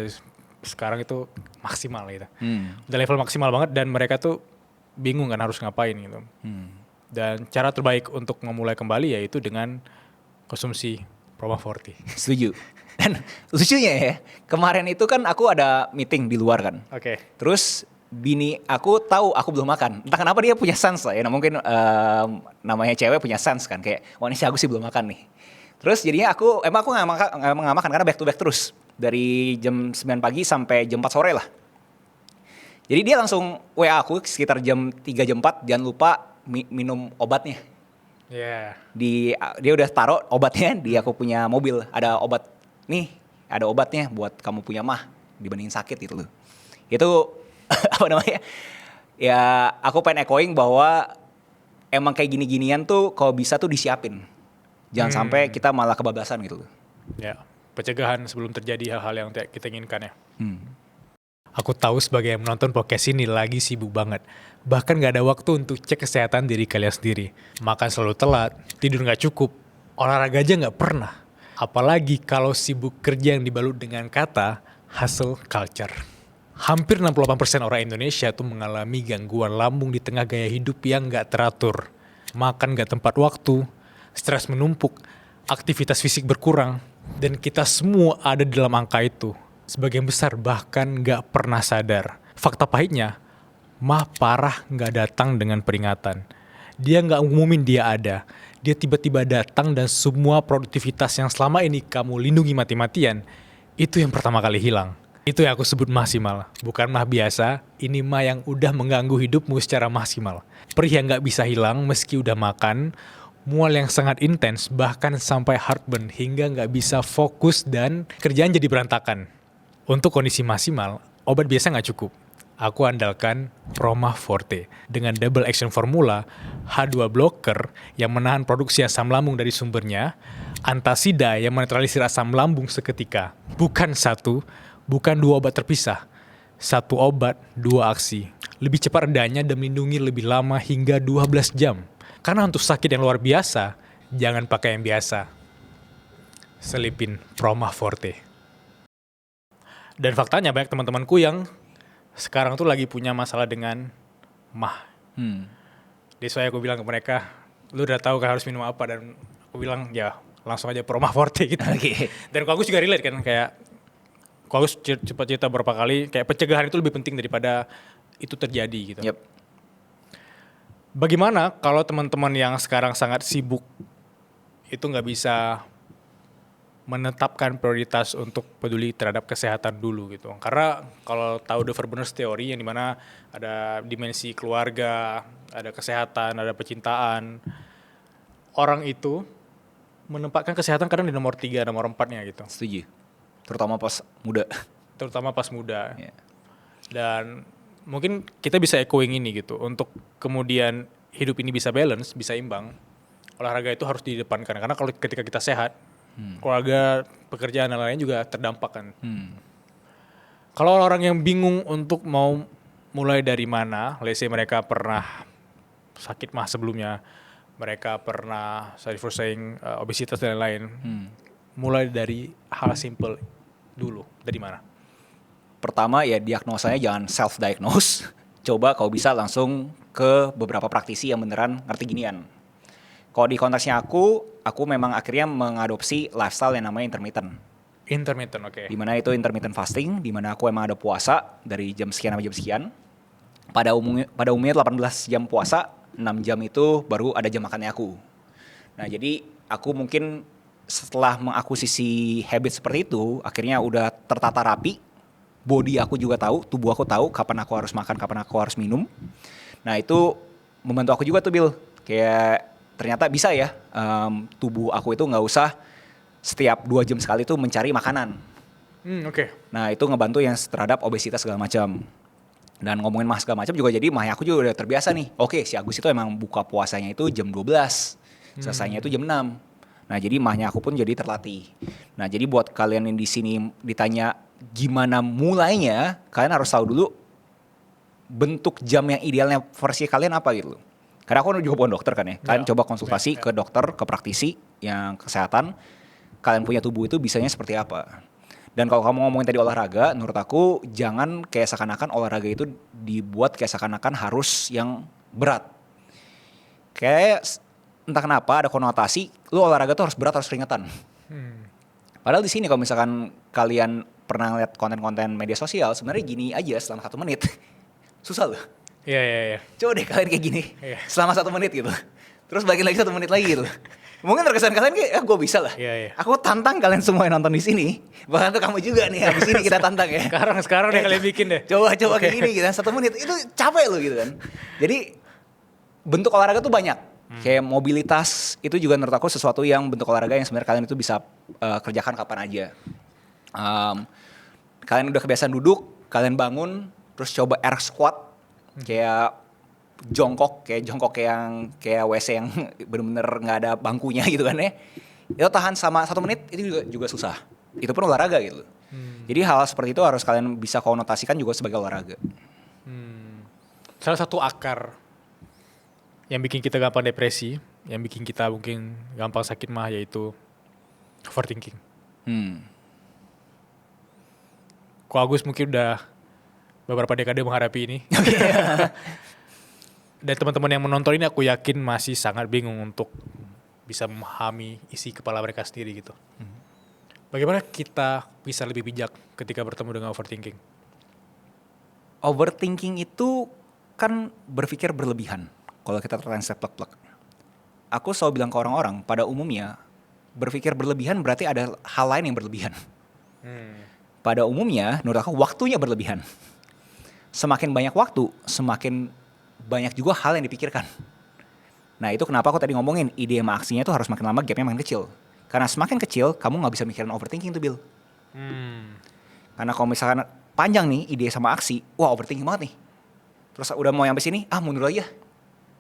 sekarang itu maksimal gitu. Di level maksimal banget dan mereka tuh bingung kan harus ngapain gitu. Dan cara terbaik untuk memulai kembali yaitu dengan konsumsi Proma 40. Setuju. Dan lucunya ya, kemarin itu kan aku ada meeting di luar kan. Terus bini aku tahu aku belum makan. Entah kenapa dia punya sense lah ya. Nah, mungkin namanya cewek punya sense kan. Kayak, wah ini si Agus sih belum makan nih. Terus jadinya aku nggak makan karena back to back terus. Dari jam 9 pagi sampai jam 4 sore lah. Jadi dia langsung WA aku sekitar jam 3 jam 4. Jangan lupa minum obatnya. Dia udah taruh obatnya di aku punya mobil. Ada obat. Nih ada obatnya buat kamu punya mah dibandingin sakit gitu loh. Itu apa namanya? Ya aku pengen echoing bahwa emang kayak gini-ginian tuh kalau bisa tuh disiapin. Jangan sampai kita malah kebablasan gitu loh. Ya, pencegahan sebelum terjadi hal-hal yang kita inginkan ya. Aku tahu sebagai yang menonton podcast ini lagi sibuk banget. Bahkan gak ada waktu untuk cek kesehatan diri kalian sendiri. Makan selalu telat, tidur gak cukup. olahraga aja nggak pernah. Apalagi kalau sibuk kerja yang dibalut dengan kata hustle culture. Hampir 68% orang Indonesia tuh mengalami gangguan lambung di tengah gaya hidup yang nggak teratur. Makan nggak tempat waktu, stres menumpuk, aktivitas fisik berkurang, dan kita semua ada di dalam angka itu. Sebagian besar bahkan nggak pernah sadar. Fakta pahitnya, mah parah nggak datang dengan peringatan. Dia nggak ngumumin dia ada. Dia tiba-tiba datang dan semua produktivitas yang selama ini kamu lindungi mati-matian, itu yang pertama kali hilang. Itu yang aku sebut maksimal. Bukan mah biasa, ini mah yang udah mengganggu hidupmu secara maksimal. Perih yang nggak bisa hilang meski udah makan, mual yang sangat intens, bahkan sampai heartburn hingga nggak bisa fokus dan kerjaan jadi berantakan. Untuk kondisi maksimal, obat biasa nggak cukup. Aku andalkan Proma Forte dengan double action formula, H2 blocker yang menahan produksi asam lambung dari sumbernya, antasida yang menetralisir asam lambung seketika. Bukan satu, bukan dua obat terpisah. Satu obat, dua aksi. Lebih cepat redanya dan melindungi lebih lama hingga 12 jam. Karena untuk sakit yang luar biasa, jangan pakai yang biasa. Selipin Proma Forte. Dan faktanya banyak teman-temanku yang sekarang tuh lagi punya masalah dengan mah. Jadi saya aku bilang ke mereka, lu udah tahu kan harus minum apa, dan aku bilang ya langsung aja Proma Forte gitu. Oke. Dan kalau aku juga relate kan, kayak kalau aku cepat cerita beberapa kali, kayak pencegahan itu lebih penting daripada itu terjadi gitu. Yep. Bagaimana kalau teman-teman yang sekarang sangat sibuk itu nggak bisa menetapkan prioritas untuk peduli terhadap kesehatan dulu gitu. Karena kalau tahu The Verburners teori yang dimana ada dimensi keluarga, ada kesehatan, ada percintaan, orang itu menempatkan kesehatan kadang di nomor 3, nomor 4-nya gitu. Setuju. Terutama pas muda. Terutama pas muda. Yeah. Dan mungkin kita bisa echoing ini gitu. Untuk kemudian hidup ini bisa balance, bisa imbang, olahraga itu harus didepankan. Karena kalau ketika kita sehat, keluarga, pekerjaan dan lain-lain juga terdampak kan. Kalau orang yang bingung untuk mau mulai dari mana, let's say mereka pernah sakit mah sebelumnya, mereka pernah, sorry for saying, obesitas dan lain-lain, mulai dari hal simple dulu, dari mana? Pertama ya diagnosanya jangan self-diagnose. Coba kalau bisa langsung ke beberapa praktisi yang beneran ngerti ginian. Kalau di konteksnya aku memang akhirnya mengadopsi lifestyle yang namanya intermittent. Intermittent, oke. Dimana itu intermittent fasting, dimana aku emang ada puasa dari jam sekian sampai jam sekian. Pada umumnya 18 jam puasa, 6 jam itu baru ada jam makannya aku. Nah jadi aku mungkin setelah mengakuisisi habit seperti itu, akhirnya udah tertata rapi. Body aku juga tahu, tubuh aku tahu kapan aku harus makan, kapan aku harus minum. Nah itu membantu aku juga tuh Bill. Kayak ternyata bisa ya, tubuh aku itu nggak usah setiap 2 jam sekali tuh mencari makanan. Oke. Nah itu ngebantu yang terhadap obesitas segala macam. Dan ngomongin mah segala macam juga jadi mah aku juga udah terbiasa nih. Oke, si Agus itu emang buka puasanya itu jam 12, selesainya itu jam 6. Nah jadi mahnya aku pun jadi terlatih. Nah jadi buat kalian yang di sini ditanya gimana mulainya, kalian harus tahu dulu bentuk jam yang idealnya versi kalian apa gitu. Karena aku juga bukan dokter kan ya. Kalian coba konsultasi ke dokter, ke praktisi yang kesehatan. Kalian punya tubuh itu bisanya seperti apa. Dan kalau kamu ngomongin tadi olahraga, menurut aku jangan kayak seakan-akan olahraga itu dibuat kayak seakan-akan harus yang berat. Kayak entah kenapa ada konotasi, lu olahraga tuh harus berat, harus keringetan. Padahal di sini kalau misalkan kalian pernah lihat konten-konten media sosial, sebenarnya gini aja selama 1 menit. Susah loh. Iya. Coba deh kalian kayak gini, selama 1 menit gitu. Terus bagi lagi 1 menit lagi gitu. Mungkin terkesan kalian kayak, gue bisa lah. Iya. Aku tantang kalian semua yang nonton di sini. Bahkan tuh kamu juga nih, habis ini kita tantang ya. Sekarang deh kalian bikin deh. Coba kayak gini gitu, 1 menit. Itu capek loh gitu kan. Jadi bentuk olahraga tuh banyak. Kayak mobilitas itu juga menurut aku sesuatu yang bentuk olahraga yang sebenarnya kalian itu bisa kerjakan kapan aja. Kalian udah kebiasaan duduk, kalian bangun, terus coba air squat. Kayak jongkok yang kayak WC yang bener-bener nggak ada bangkunya gitu kan ya. Itu tahan sama 1 menit itu juga susah. Itu pun olahraga gitu. Jadi hal seperti itu harus kalian bisa konotasikan juga sebagai olahraga. Salah satu akar yang bikin kita gampang depresi yang bikin kita mungkin gampang sakit mah, yaitu overthinking. Ko Agus mungkin udah beberapa dekade menghadapi ini. Dan teman-teman yang menonton ini aku yakin masih sangat bingung untuk bisa memahami isi kepala mereka sendiri gitu. Bagaimana kita bisa lebih bijak ketika bertemu dengan overthinking? Overthinking itu kan berpikir berlebihan. Kalau kita translate plek-plek. Aku selalu bilang ke orang-orang, pada umumnya berpikir berlebihan berarti ada hal lain yang berlebihan. Pada umumnya, menurut aku waktunya berlebihan. Semakin banyak waktu, semakin banyak juga hal yang dipikirkan. Nah itu kenapa aku tadi ngomongin ide sama aksinya itu harus makin lama gapnya makin kecil. Karena semakin kecil, kamu gak bisa mikirin overthinking tuh, Bill. Karena kalau misalkan panjang nih ide sama aksi, wah overthinking banget nih. Terus udah mau sampai sini, mundur aja.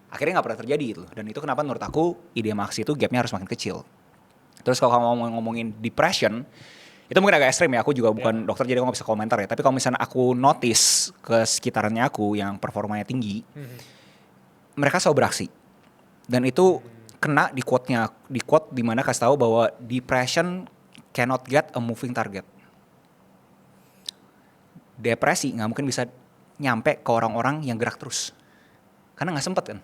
Akhirnya gak pernah terjadi gitu. Dan itu kenapa menurut aku ide sama aksi itu gapnya harus makin kecil. Terus kalau kamu mau ngomongin depression, itu mungkin agak ekstrim ya, aku juga bukan dokter jadi aku gak bisa komentar ya. Tapi kalau misalnya aku notice ke sekitarannya aku yang performanya tinggi, mereka selalu beraksi. Dan itu kena di quote di mana kasih tahu bahwa depression cannot get a moving target. Depresi gak mungkin bisa nyampe ke orang-orang yang gerak terus. Karena gak sempet kan.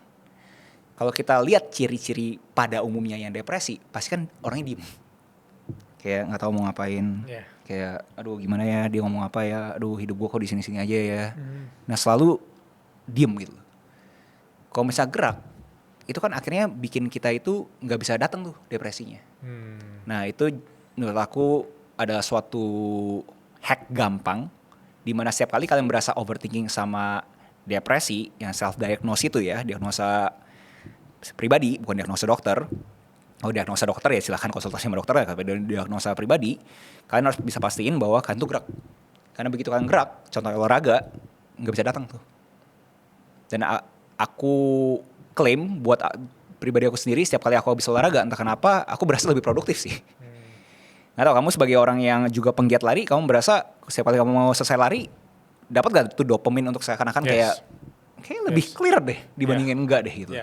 Kalau kita lihat ciri-ciri pada umumnya yang depresi, pasti kan orangnya diem. Kayak nggak tahu mau ngapain. Kayak aduh gimana ya dia ngomong apa ya. Aduh hidup gue kok di sini-sini aja ya. Nah selalu diem gitu. Kalau misalnya gerak, itu kan akhirnya bikin kita itu nggak bisa datang tuh depresinya. Nah itu menurut aku adalah suatu hack gampang. Dimana setiap kali kalian berasa overthinking sama depresi, yang self-diagnose itu ya, diagnosa pribadi, bukan diagnosa dokter. Kalau diagnosa dokter ya silahkan konsultasi sama dokter ya, tapi diagnosa pribadi, kalian harus bisa pastiin bahwa kalian tuh gerak. Karena begitu kalian gerak, contohnya olahraga, nggak bisa datang tuh. Dan aku klaim buat pribadi aku sendiri, setiap kali aku habis olahraga, entah kenapa, aku berasa lebih produktif sih. Nggak tahu, kamu sebagai orang yang juga penggiat lari, kamu berasa setiap kali kamu mau selesai lari, dapat gak tuh dopamin untuk seakan-akan kayak lebih clear deh dibandingin enggak deh gitu.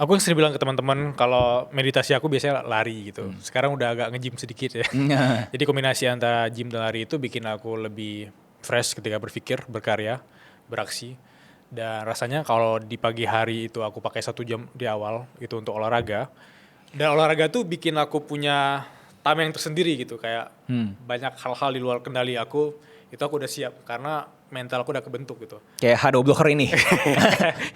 Aku sering bilang ke teman-teman kalau meditasi aku biasanya lari gitu. Sekarang udah agak nge-gym sedikit ya. Jadi kombinasi antara gym dan lari itu bikin aku lebih fresh ketika berpikir, berkarya, beraksi. Dan rasanya kalau di pagi hari itu aku pakai 1 jam di awal itu untuk olahraga. Dan olahraga tuh bikin aku punya tameng tersendiri gitu. Kayak banyak hal-hal di luar kendali aku, itu aku udah siap karena mental aku udah kebentuk gitu. Kayak Shadow Blocker ini.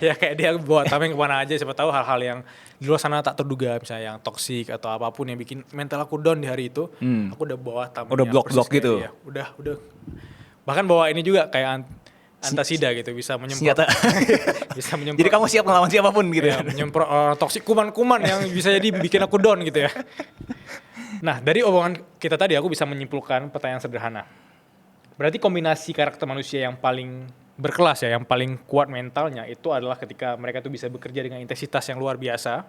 Ya kayak dia bawa tameng kemana aja, siapa tahu hal-hal yang di luar sana tak terduga, misalnya yang toksik atau apapun yang bikin mental aku down di hari itu, aku udah bawa tameng. Udah blok-blok gitu. Dia. Udah. Bahkan bawa ini juga kayak antasida gitu, bisa menyemprot. Bisa menyemprot. Jadi kamu siap ngelawan siapapun gitu ya. Menyemprot toksik kuman-kuman yang bisa jadi bikin aku down gitu ya. Nah, dari omongan kita tadi aku bisa menyimpulkan pertanyaan sederhana. Berarti kombinasi karakter manusia yang paling berkelas ya, yang paling kuat mentalnya itu adalah ketika mereka tuh bisa bekerja dengan intensitas yang luar biasa.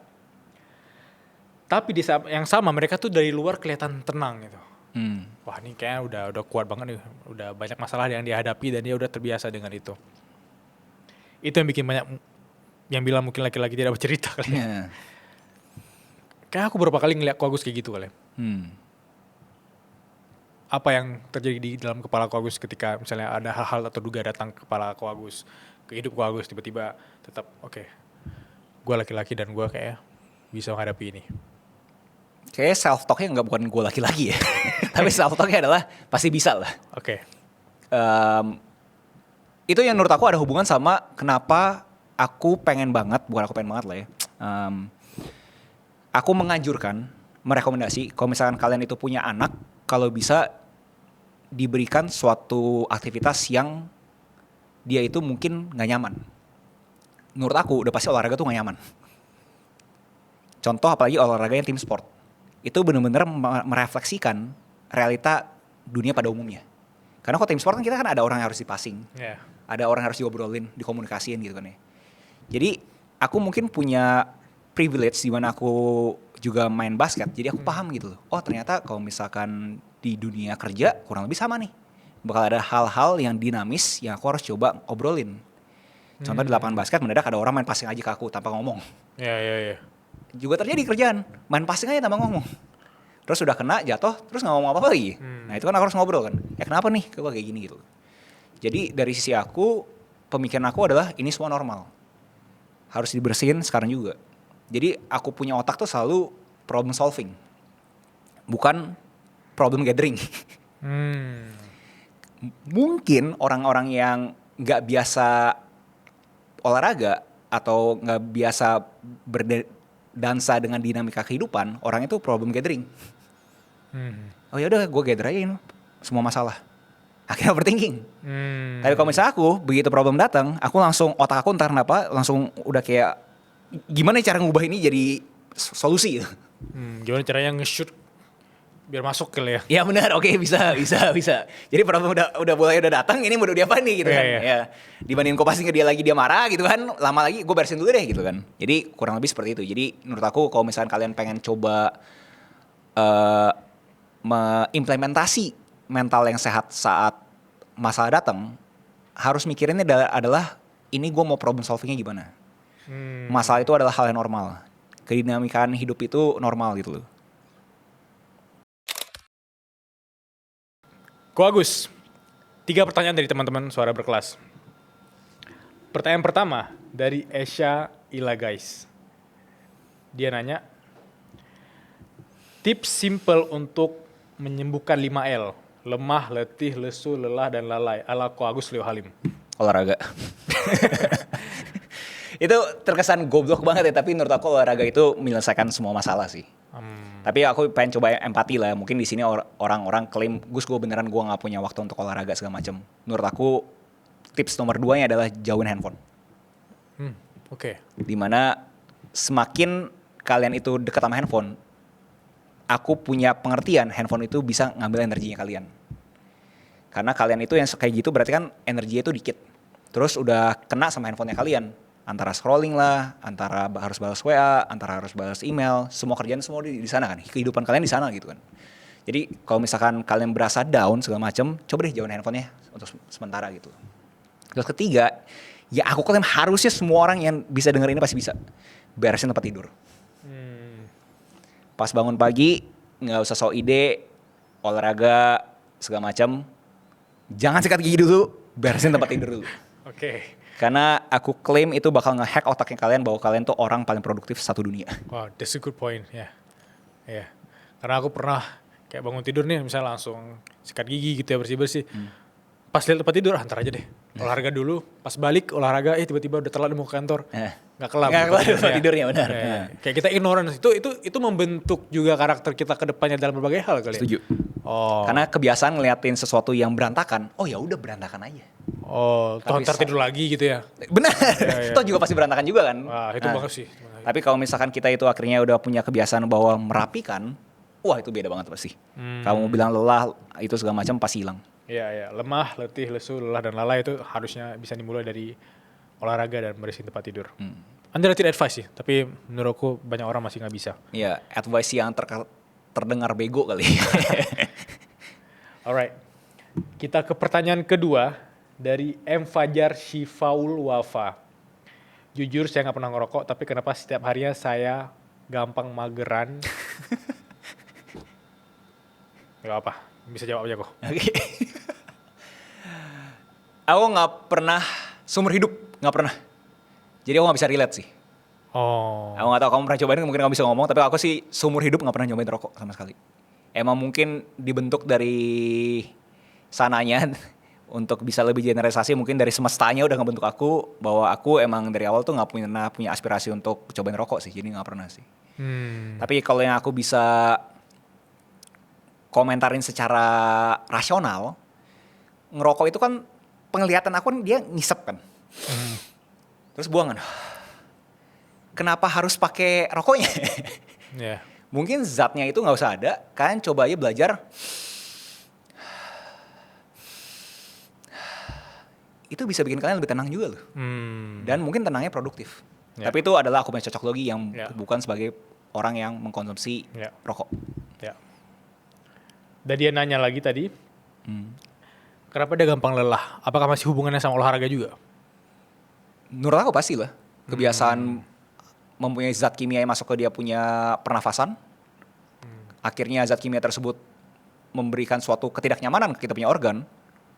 Tapi di saat yang sama mereka tuh dari luar kelihatan tenang gitu. Wah ini kayaknya udah kuat banget nih, udah banyak masalah yang dihadapi dan dia udah terbiasa dengan itu. Itu yang bikin banyak yang bilang mungkin laki-laki tidak bercerita kali. Kayak aku beberapa kali ngeliat Ko Agus kayak gitu kali. Apa yang terjadi di dalam kepala Ko Agus ketika misalnya ada hal-hal atau terduga datang ke kepala Ko Agus, ke hidup Ko Agus, tiba-tiba tetap oke, gue laki-laki dan gue kayak bisa menghadapi ini. Kayaknya self-talknya nggak bukan gue laki-laki ya. Tapi self-talknya adalah pasti bisa lah. Oke. Itu yang menurut aku ada hubungan sama kenapa aku pengen banget, bukan aku pengen banget lah ya. Aku menganjurkan, merekomendasi, kalau misalkan kalian itu punya anak, kalau bisa diberikan suatu aktivitas yang dia itu mungkin gak nyaman. Menurut aku udah pasti olahraga tuh gak nyaman. Contoh apalagi olahraga yang tim sport. Itu benar-benar merefleksikan realita dunia pada umumnya. Karena kalau tim sport kan kita kan ada orang yang harus dipassing. Ada orang yang harus diobrolin, dikomunikasiin gitu kan ya. Jadi aku mungkin punya privilege di mana aku juga main basket, jadi aku paham gitu loh. Oh ternyata kalau misalkan di dunia kerja kurang lebih sama nih. Bakal ada hal-hal yang dinamis yang aku harus coba obrolin. Contoh di lapangan basket mendadak ada orang main passing aja ke aku tanpa ngomong. Iya. juga terjadi kerjaan. Main passing aja tambah ngomong. Terus udah kena, jatuh, terus nggak ngomong apa-apa lagi. Nah itu kan aku harus ngobrol kan. Ya kenapa nih kok kayak gini gitu. Jadi dari sisi aku, pemikiran aku adalah ini semua normal. Harus dibersihin sekarang juga. Jadi aku punya otak tuh selalu problem solving. Bukan problem gathering. Mungkin orang-orang yang nggak biasa olahraga atau nggak biasa berdansa dengan dinamika kehidupan, orang itu problem gathering. Oh ya udah, gue gather aja ini semua masalah. Akhirnya overthinking. Tapi kalau misalnya aku begitu problem datang, aku langsung otak aku entar kenapa langsung udah kayak gimana cara ngubah ini jadi solusi gitu. Gimana caranya nge-shoot biar masuk kali ya? Ya benar, oke, bisa. Jadi problem udah datang, ini mau diapain nih gitu kan? Iya. Ya, dibandingin kok pasti dia marah gitu kan, lama lagi gue beresin dulu deh gitu kan. Jadi kurang lebih seperti itu. Jadi menurut aku kalau misalnya kalian pengen coba mengimplementasi mental yang sehat saat masalah datang, harus mikirinnya adalah ini gue mau problem solvingnya gimana. Masalah itu adalah hal yang normal. Kedinamikaan hidup itu normal gitu loh. Ko Agus, 3 pertanyaan dari teman-teman Suara Berkelas. Pertanyaan pertama dari Esha Ilagais. Dia nanya, tips simple untuk menyembuhkan 5L. Lemah, letih, lesu, lelah, dan lalai. Ala Ko Agus Leo Halim. Olahraga. Itu terkesan goblok banget ya, tapi menurut aku olahraga itu menyelesaikan semua masalah sih. Tapi aku pengen coba empati lah. Mungkin di sini orang-orang klaim, Gus gue beneran gue nggak punya waktu untuk olahraga segala macam. Menurut aku tips nomor 2-nya adalah jauhin handphone. Oke. Dimana semakin kalian itu dekat sama handphone, aku punya pengertian handphone itu bisa ngambil energinya kalian. Karena kalian itu yang kayak gitu berarti kan energinya itu dikit. Terus udah kena sama handphonenya kalian. Antara scrolling lah, antara harus balas WA, antara harus balas email, semua kerjaan semua di sana kan. Kehidupan kalian di sana gitu kan. Jadi kalau misalkan kalian berasa down segala macam, coba deh jauhin handphonenya untuk sementara gitu. Terus ketiga, ya aku klaim harusnya semua orang yang bisa denger ini pasti bisa. Beresin tempat tidur. Pas bangun pagi, nggak usah sok ide, olahraga segala macam. Jangan sikat gigi dulu, beresin tempat tidur dulu. Oke. Karena aku klaim itu bakal nge-hack otaknya kalian bahwa kalian tuh orang paling produktif satu dunia. Wow, that's a good point. Ya. Yeah. Karena aku pernah kayak bangun tidur nih, misalnya langsung sikat gigi gitu ya, bersih-bersih. Pas lihat tempat tidur, antar aja deh. Olahraga dulu, pas balik olahraga, tiba-tiba udah telat mau ke kantor. Nggak kelar. Nggak kelar tempat tidurnya, benar. Kayak kita ignorance, itu membentuk juga karakter kita ke depannya dalam berbagai hal kali ya? Setuju. Karena kebiasaan ngeliatin sesuatu yang berantakan, oh ya udah berantakan aja. Toh ntar tidur lagi gitu ya? Benar, toh juga pasti berantakan juga kan. Wah, itu bagus sih. Tapi kalau misalkan kita itu akhirnya udah punya kebiasaan bahwa merapikan, wah itu beda banget pasti. Kamu bilang lelah, itu segala macam pasti hilang. Iya. Lemah, letih, lesu, lelah, dan lalai itu harusnya bisa dimulai dari olahraga dan bersihin tempat tidur. Underrated advice sih, tapi menurutku banyak orang masih nggak bisa. Iya, advice yang terdengar bego kali. Alright, kita ke pertanyaan kedua dari M. Fajar Shifaul Wafa. Jujur saya nggak pernah ngerokok, tapi kenapa setiap harinya saya gampang mageran? Gak apa, bisa jawab aja kok. Oke. Aku nggak pernah seumur hidup, nggak pernah. Jadi aku nggak bisa relate sih. Aku nggak tahu kamu pernah cobain, mungkin kamu bisa ngomong. Tapi aku sih seumur hidup nggak pernah nyobain rokok sama sekali. Emang mungkin dibentuk dari sananya untuk bisa lebih generalisasi, mungkin dari semestanya udah ngebentuk aku bahwa aku emang dari awal tuh nggak punya aspirasi untuk cobain rokok sih. Jadi nggak pernah sih. Tapi kalau yang aku bisa komentarin secara rasional, ngerokok itu kan penglihatan aku kan dia ngisep kan. Terus buangan. Kenapa harus pakai rokoknya? Yeah. Mungkin zatnya itu nggak usah ada. Kalian coba aja belajar. Itu bisa bikin kalian lebih tenang juga loh. Dan mungkin tenangnya produktif. Yeah. Tapi itu adalah aku punya cocoklogi yang bukan sebagai orang yang mengkonsumsi rokok. Yeah. Dan dia nanya lagi tadi, kenapa dia gampang lelah? Apakah masih hubungannya sama olahraga juga? Menurut aku pasti lah. Kebiasaan mempunyai zat kimia yang masuk ke dia punya pernafasan. Akhirnya zat kimia tersebut memberikan suatu ketidaknyamanan ke kita punya organ.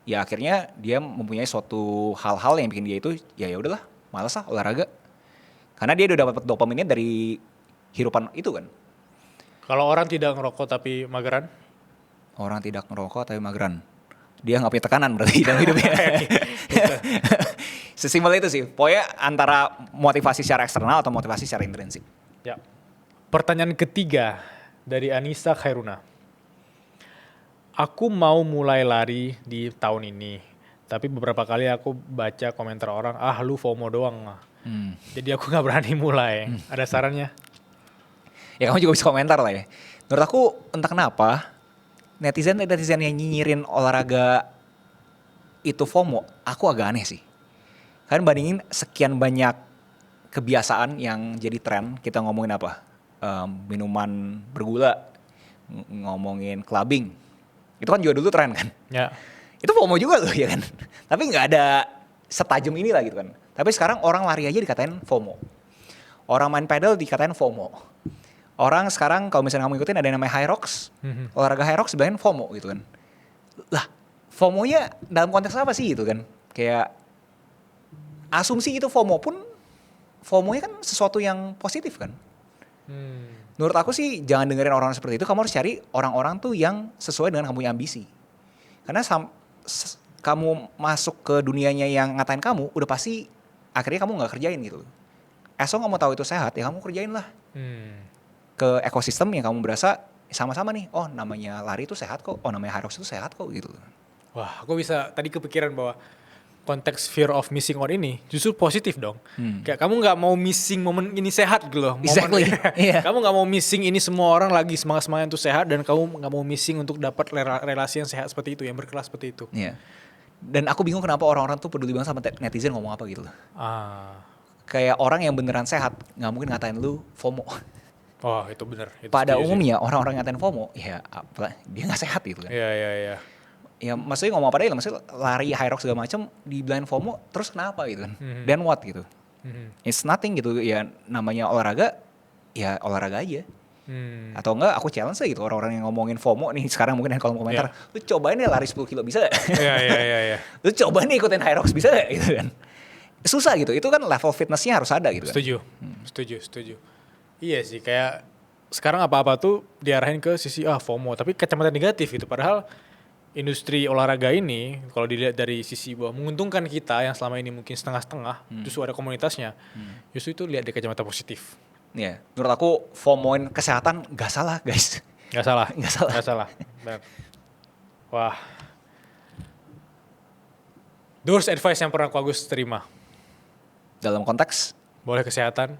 Ya akhirnya dia mempunyai suatu hal-hal yang bikin dia itu ya udahlah, malas lah olahraga. Karena dia udah dapat dopaminnya dari hirupan itu kan. Kalau orang tidak ngerokok tapi mageran? Orang tidak ngerokok tapi mageran. Dia nggak punya tekanan berarti dalam hidupnya. Sesimpel itu sih. Pokoknya antara motivasi secara eksternal atau motivasi secara intrinsik. Ya. Pertanyaan ketiga dari Anissa Khairuna. Aku mau mulai lari di tahun ini. Tapi beberapa kali aku baca komentar orang, lu FOMO doang. Jadi aku gak berani mulai. Ada sarannya? Ya kamu juga bisa komentar lah ya. Menurut aku entah kenapa netizen yang nyinyirin olahraga itu FOMO, aku agak aneh sih. Kan bandingin sekian banyak kebiasaan yang jadi tren, kita ngomongin apa? Minuman bergula, ngomongin clubbing. Itu kan juga dulu tren kan? Ya. Itu FOMO juga loh ya kan? Tapi nggak ada setajam ini lah gitu kan. Tapi sekarang orang lari aja dikatain FOMO. Orang main pedal dikatain FOMO. Orang sekarang kalau misalnya kamu ikutin ada yang namanya Hyrox. Olahraga Hyrox sebenarnya FOMO gitu kan. Lah, FOMO-nya dalam konteks apa sih gitu kan? Kayak asumsi itu FOMO pun FOMO-nya kan sesuatu yang positif kan. Menurut aku sih jangan dengerin orang seperti itu. Kamu harus cari orang-orang tuh yang sesuai dengan kamu punya ambisi. Karena kamu masuk ke dunianya yang ngatain kamu, udah pasti akhirnya kamu nggak kerjain gitu. Esok kamu tahu itu sehat, ya kamu kerjain lah. Ke ekosistem yang kamu berasa sama-sama nih. Oh namanya lari itu sehat kok. Oh namanya Hyrox itu sehat kok gitu. Wah, aku bisa tadi kepikiran bahwa konteks fear of missing out ini justru positif dong. Kayak kamu nggak mau missing momen ini sehat gitu loh. Exactly. Yeah. Kamu nggak mau missing ini, semua orang lagi semangat-semangat untuk sehat, dan kamu nggak mau missing untuk dapat relasi yang sehat seperti itu, yang berkelas seperti itu. Iya. Dan aku bingung kenapa orang-orang tuh peduli banget sama netizen ngomong apa gitu loh. Kayak orang yang beneran sehat nggak mungkin ngatain lu FOMO. Oh itu benar. Pada umumnya orang-orang ngatain FOMO ya dia nggak sehat gitu kan. Iya. Ya maksudnya ngomong apa deh, maksudnya lari Hyrox segala macam dibilang FOMO terus kenapa gitu kan. Then what gitu. It's nothing gitu ya, namanya olahraga ya olahraga aja. Atau enggak aku challenge lah gitu orang-orang yang ngomongin FOMO nih sekarang mungkin kalau komentar, lu cobain deh lari 10 kilo bisa gak? Iya. Lu cobain deh ikutin Hyrox bisa gak gitu kan. Susah gitu, itu kan level fitnessnya harus ada gitu kan. Setuju. Iya sih, kayak sekarang apa-apa tuh diarahin ke sisi FOMO, tapi kacamata negatif gitu. Padahal industri olahraga ini kalau dilihat dari sisi bahwa menguntungkan kita yang selama ini mungkin setengah-setengah, justru ada komunitasnya. Justru itu lihat dari kacamata positif. Iya, menurut aku FOMOin kesehatan gak salah guys. Gak salah. Gak salah. Benar. Wah. The worst advice yang pernah aku Agus terima. Dalam konteks? Boleh kesehatan.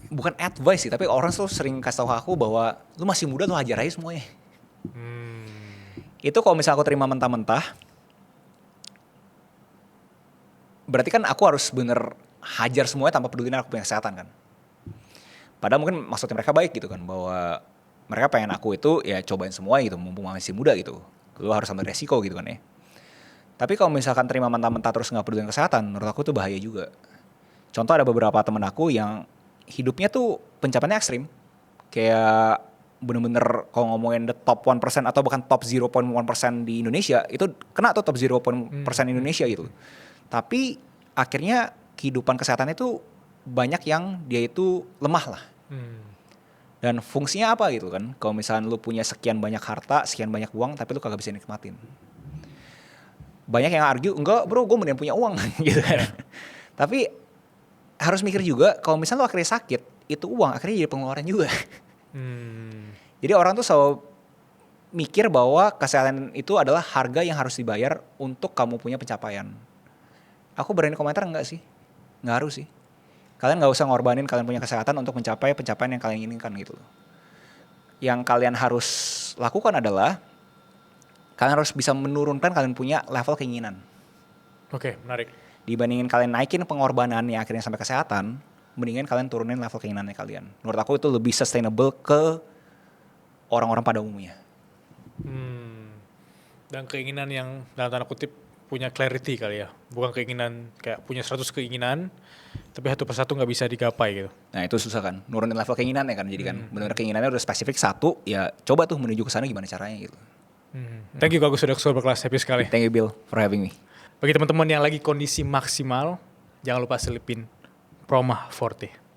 Bukan advice sih, tapi orang selalu sering kasih tahu aku bahwa lu masih muda, lu hajar aja semuanya. Itu kalau misalnya aku terima mentah-mentah, berarti kan aku harus bener hajar semuanya tanpa peduli aku punya kesehatan kan. Padahal mungkin maksudnya mereka baik gitu kan, bahwa mereka pengen aku itu ya cobain semua gitu, mumpung masih muda gitu. Lu harus ambil resiko gitu kan ya. Tapi kalau misalkan terima mentah-mentah terus gak peduli kesehatan, menurut aku tuh bahaya juga. Contoh ada beberapa temen aku yang hidupnya tuh pencapaiannya ekstrim. Kayak bener-bener kalau ngomongin the top 1% atau bahkan top 0.1% di Indonesia, itu kena tuh top 0% Indonesia gitu. Tapi akhirnya kehidupan kesehatannya itu banyak yang dia itu lemah lah. Dan fungsinya apa gitu kan? Kalau misalnya lu punya sekian banyak harta, sekian banyak uang, tapi lu kagak bisa nikmatin. Banyak yang argue, enggak bro, gue mending punya uang gitu kan. Tapi harus mikir juga, kalau misalnya lu akhirnya sakit, itu uang akhirnya jadi pengeluaran juga. Jadi orang tuh selalu mikir bahwa kesehatan itu adalah harga yang harus dibayar untuk kamu punya pencapaian. Aku berani komentar enggak sih? Enggak harus sih. Kalian gak usah ngorbanin kalian punya kesehatan untuk mencapai pencapaian yang kalian inginkan gitu. Yang kalian harus lakukan adalah kalian harus bisa menurunkan kalian punya level keinginan. Oke, menarik. Dibandingin kalian naikin pengorbanan yang akhirnya sampai kesehatan, mendingan kalian turunin level keinginannya kalian. Menurut aku itu lebih sustainable ke orang-orang pada umumnya. Dan keinginan yang dalam tanda kutip punya clarity kali ya. Bukan keinginan kayak punya 100 keinginan tapi satu persatu nggak bisa digapai gitu. Nah itu susah kan, nurunin level keinginannya kan, jadi kan benar-benar keinginannya udah spesifik satu, ya coba tuh menuju ke sana gimana caranya gitu. Thank you Agus sudah keluar berkelas, happy sekali. Thank you Bill for having me. Bagi teman-teman yang lagi kondisi maksimal, jangan lupa selipin Proma Forte.